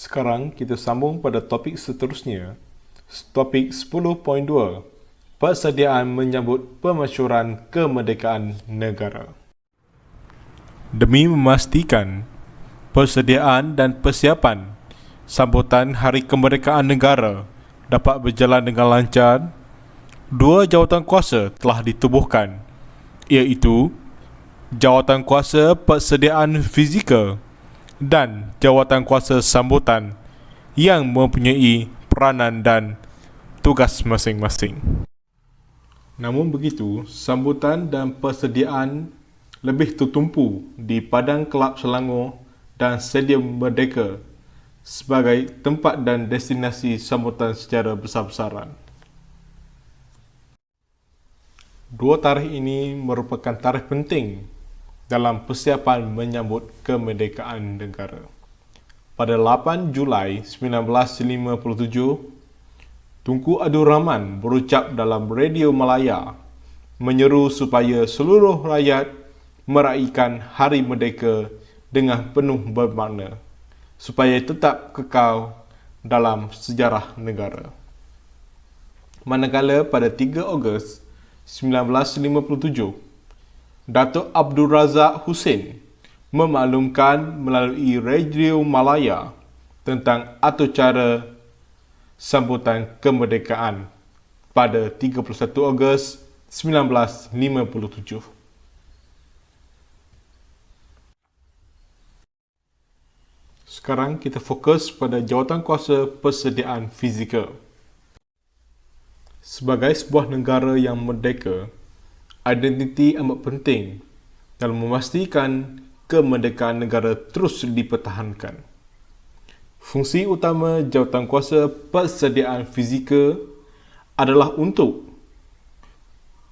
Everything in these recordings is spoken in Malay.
Sekarang kita sambung pada topik seterusnya. Topik 10.2. Persediaan menyambut pemasyuran kemerdekaan negara. Demi memastikan persediaan dan persiapan sambutan Hari Kemerdekaan Negara dapat berjalan dengan lancar, dua jawatankuasa telah ditubuhkan, iaitu Jawatankuasa Persediaan Fizikal dan Jawatankuasa Sambutan yang mempunyai peranan dan tugas masing-masing. Namun begitu, sambutan dan persediaan lebih tertumpu di Padang Kelab Selangor dan Stadium Merdeka sebagai tempat dan destinasi sambutan secara besar-besaran. Dua tarikh ini merupakan tarikh penting dalam persiapan menyambut kemerdekaan negara. Pada 8 Julai 1957, Tunku Abdul Rahman berucap dalam Radio Malaya menyeru supaya seluruh rakyat meraihkan Hari Merdeka dengan penuh bermakna, supaya tetap kekal dalam sejarah negara. Manakala pada 3 Ogos 1957, Datuk Abdul Razak Husin memaklumkan melalui Radio Malaya tentang atur cara sambutan kemerdekaan pada 31 Ogos 1957. Sekarang kita fokus pada jawatankuasa persediaan fizikal. Sebagai sebuah negara yang merdeka, identiti amat penting dalam memastikan kemerdekaan negara terus dipertahankan. Fungsi utama jawatankuasa persediaan fizikal adalah untuk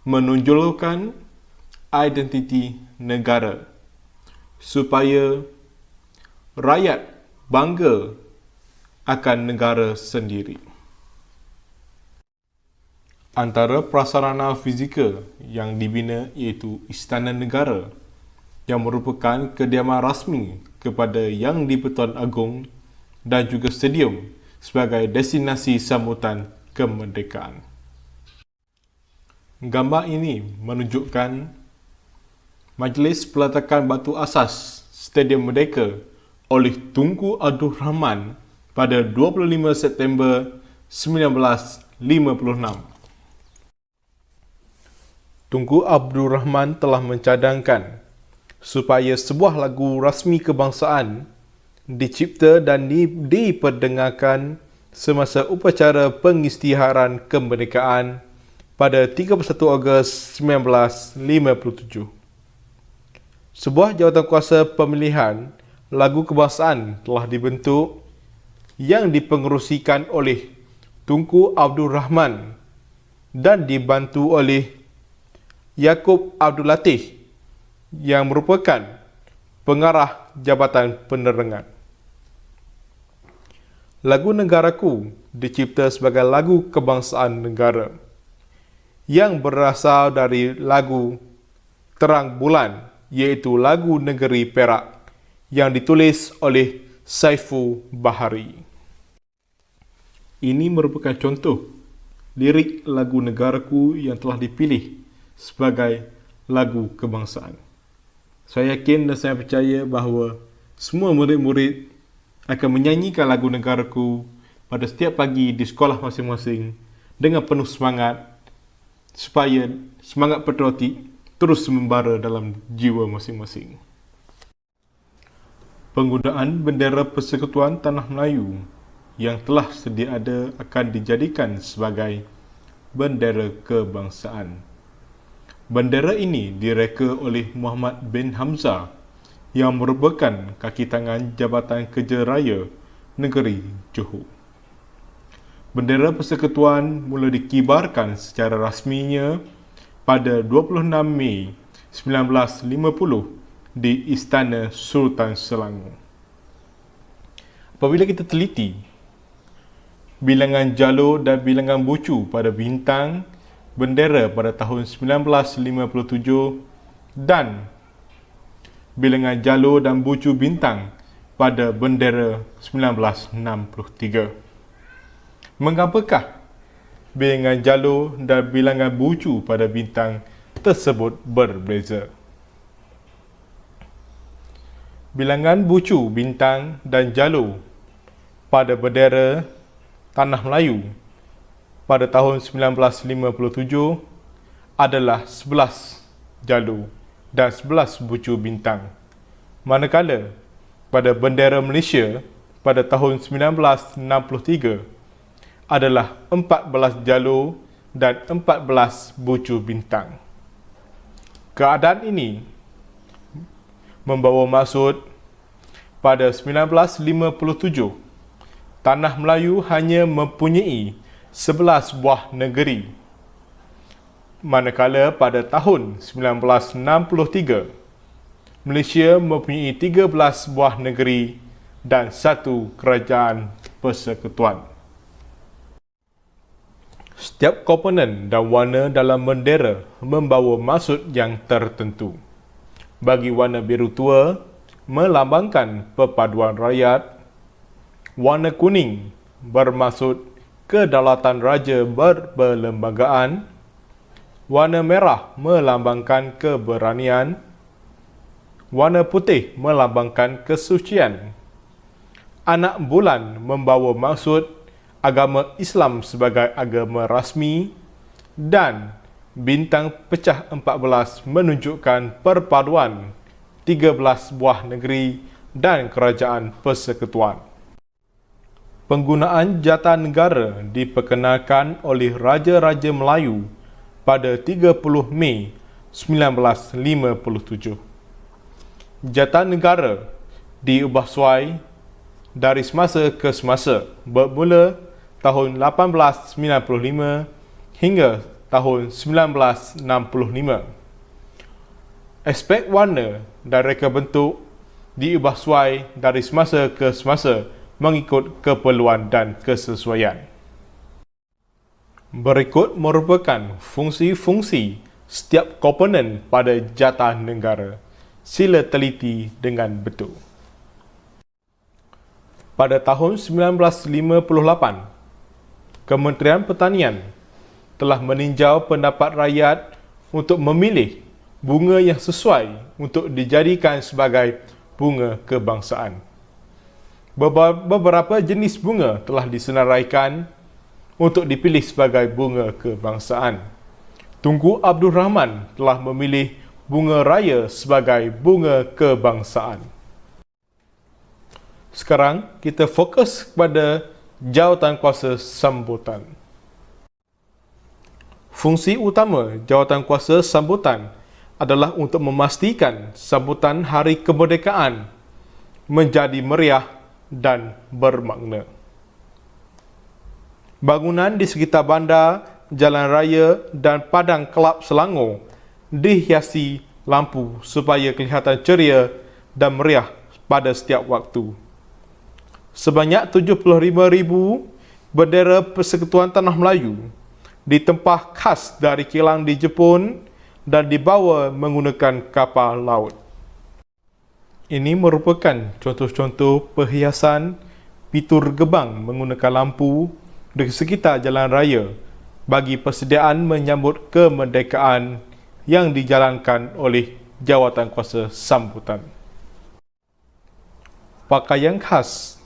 menonjolkan identiti negara supaya rakyat bangga akan negara sendiri. Antara prasarana fizikal yang dibina iaitu Istana Negara yang merupakan kediaman rasmi kepada Yang di-Pertuan Agong dan juga stadium sebagai destinasi sambutan kemerdekaan. Gambar ini menunjukkan majlis peletakan batu asas Stadium Merdeka oleh Tunku Abdul Rahman pada 25 September 1956. Tunku Abdul Rahman telah mencadangkan supaya sebuah lagu rasmi kebangsaan dicipta dan diperdengarkan semasa upacara pengisytiharan kemerdekaan pada 31 Ogos 1957. Sebuah jawatankuasa pemilihan lagu kebangsaan telah dibentuk yang dipengerusikan oleh Tunku Abdul Rahman dan dibantu oleh Yaakob Abdul Latif yang merupakan pengarah Jabatan Penerangan. Lagu Negaraku dicipta sebagai lagu kebangsaan negara yang berasal dari lagu Terang Bulan, iaitu lagu Negeri Perak yang ditulis oleh Saiful Bahari. Ini merupakan contoh lirik lagu Negaraku yang telah dipilih sebagai lagu kebangsaan. Saya yakin dan saya percaya bahawa semua murid-murid akan menyanyikan lagu Negaraku pada setiap pagi di sekolah masing-masing dengan penuh semangat supaya semangat patriotik terus membara dalam jiwa masing-masing. Penggunaan bendera Persekutuan Tanah Melayu yang telah sedia ada akan dijadikan sebagai bendera kebangsaan. Bendera ini direka oleh Muhammad bin Hamzah yang merupakan kaki tangan Jabatan Kerja Raya Negeri Johor. Bendera Persekutuan mula dikibarkan secara rasminya pada 26 Mei 1950 di Istana Sultan Selangor. Apabila kita teliti bilangan jalur dan bilangan bucu pada bintang bendera pada tahun 1957 dan bilangan jalur dan bucu bintang pada bendera 1963. Mengapakah bilangan jalur dan bilangan bucu pada bintang tersebut berbeza? Bilangan bucu bintang dan jalur pada bendera Tanah Melayu pada tahun 1957 adalah 11 jalur dan 11 bucu bintang. Manakala pada bendera Malaysia pada tahun 1963 adalah 14 jalur dan 14 bucu bintang. Keadaan ini membawa maksud pada 1957 Tanah Melayu hanya mempunyai 11 buah negeri, manakala pada tahun 1963 Malaysia mempunyai 13 buah negeri dan 1 kerajaan persekutuan. Setiap komponen dan warna dalam bendera membawa maksud yang tertentu. Bagi warna biru tua, melambangkan perpaduan rakyat. Warna kuning bermaksud kedaulatan raja berperlembagaan. Warna merah melambangkan keberanian. Warna putih melambangkan kesucian. Anak bulan membawa maksud agama Islam sebagai agama rasmi, dan bintang pecah 14 menunjukkan perpaduan 13 buah negeri dan kerajaan persekutuan. Penggunaan jata negara diperkenalkan oleh Raja-Raja Melayu pada 30 Mei 1957. Jata negara diubah suai dari semasa ke semasa bermula tahun 1895 hingga tahun 1965. Aspek warna dan reka bentuk diubah suai dari semasa ke semasa mengikut keperluan dan kesesuaian. Berikut merupakan fungsi-fungsi setiap komponen pada jata negara. Sila teliti dengan betul. Pada tahun 1958, Kementerian Pertanian telah meninjau pendapat rakyat untuk memilih bunga yang sesuai untuk dijadikan sebagai bunga kebangsaan. Beberapa jenis bunga telah disenaraikan untuk dipilih sebagai bunga kebangsaan. Tunku Abdul Rahman telah memilih bunga raya sebagai bunga kebangsaan. Sekarang kita fokus kepada jawatankuasa sambutan. Fungsi utama jawatankuasa sambutan adalah untuk memastikan sambutan Hari Kemerdekaan menjadi meriah dan bermakna. Bangunan di sekitar bandar, jalan raya dan padang kelab Selangor dihiasi lampu supaya kelihatan ceria dan meriah pada setiap waktu. Sebanyak 75,000 bendera Persekutuan Tanah Melayu ditempah khas dari kilang di Jepun dan dibawa menggunakan kapal laut. Ini merupakan contoh-contoh perhiasan pitur gebang menggunakan lampu di sekitar jalan raya bagi persediaan menyambut kemerdekaan yang dijalankan oleh jawatankuasa sambutan. Pakaian khas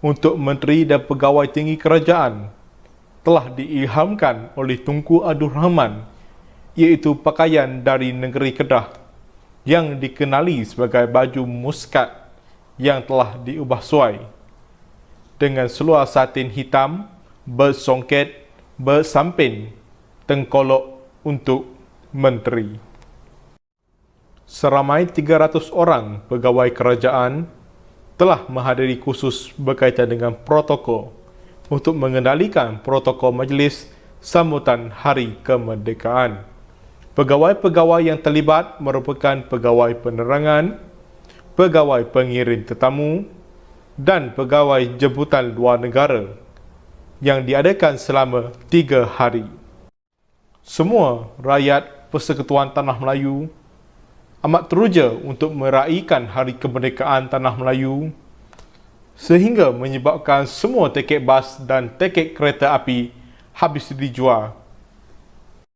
untuk menteri dan pegawai tinggi kerajaan telah diilhamkan oleh Tunku Abdul Rahman, iaitu pakaian dari negeri Kedah yang dikenali sebagai baju muskat yang telah diubah suai dengan seluar satin hitam bersongket bersamping tengkolok untuk menteri. Seramai 300 orang pegawai kerajaan telah menghadiri kursus berkaitan dengan protokol untuk mengendalikan protokol majlis sambutan Hari Kemerdekaan. Pegawai-pegawai yang terlibat merupakan pegawai penerangan, pegawai pengirim tetamu dan pegawai jemputan luar negara yang diadakan selama 3 hari. Semua rakyat Persekutuan Tanah Melayu amat teruja untuk meraihkan Hari Kemerdekaan Tanah Melayu sehingga menyebabkan semua tiket bas dan tiket kereta api habis dijual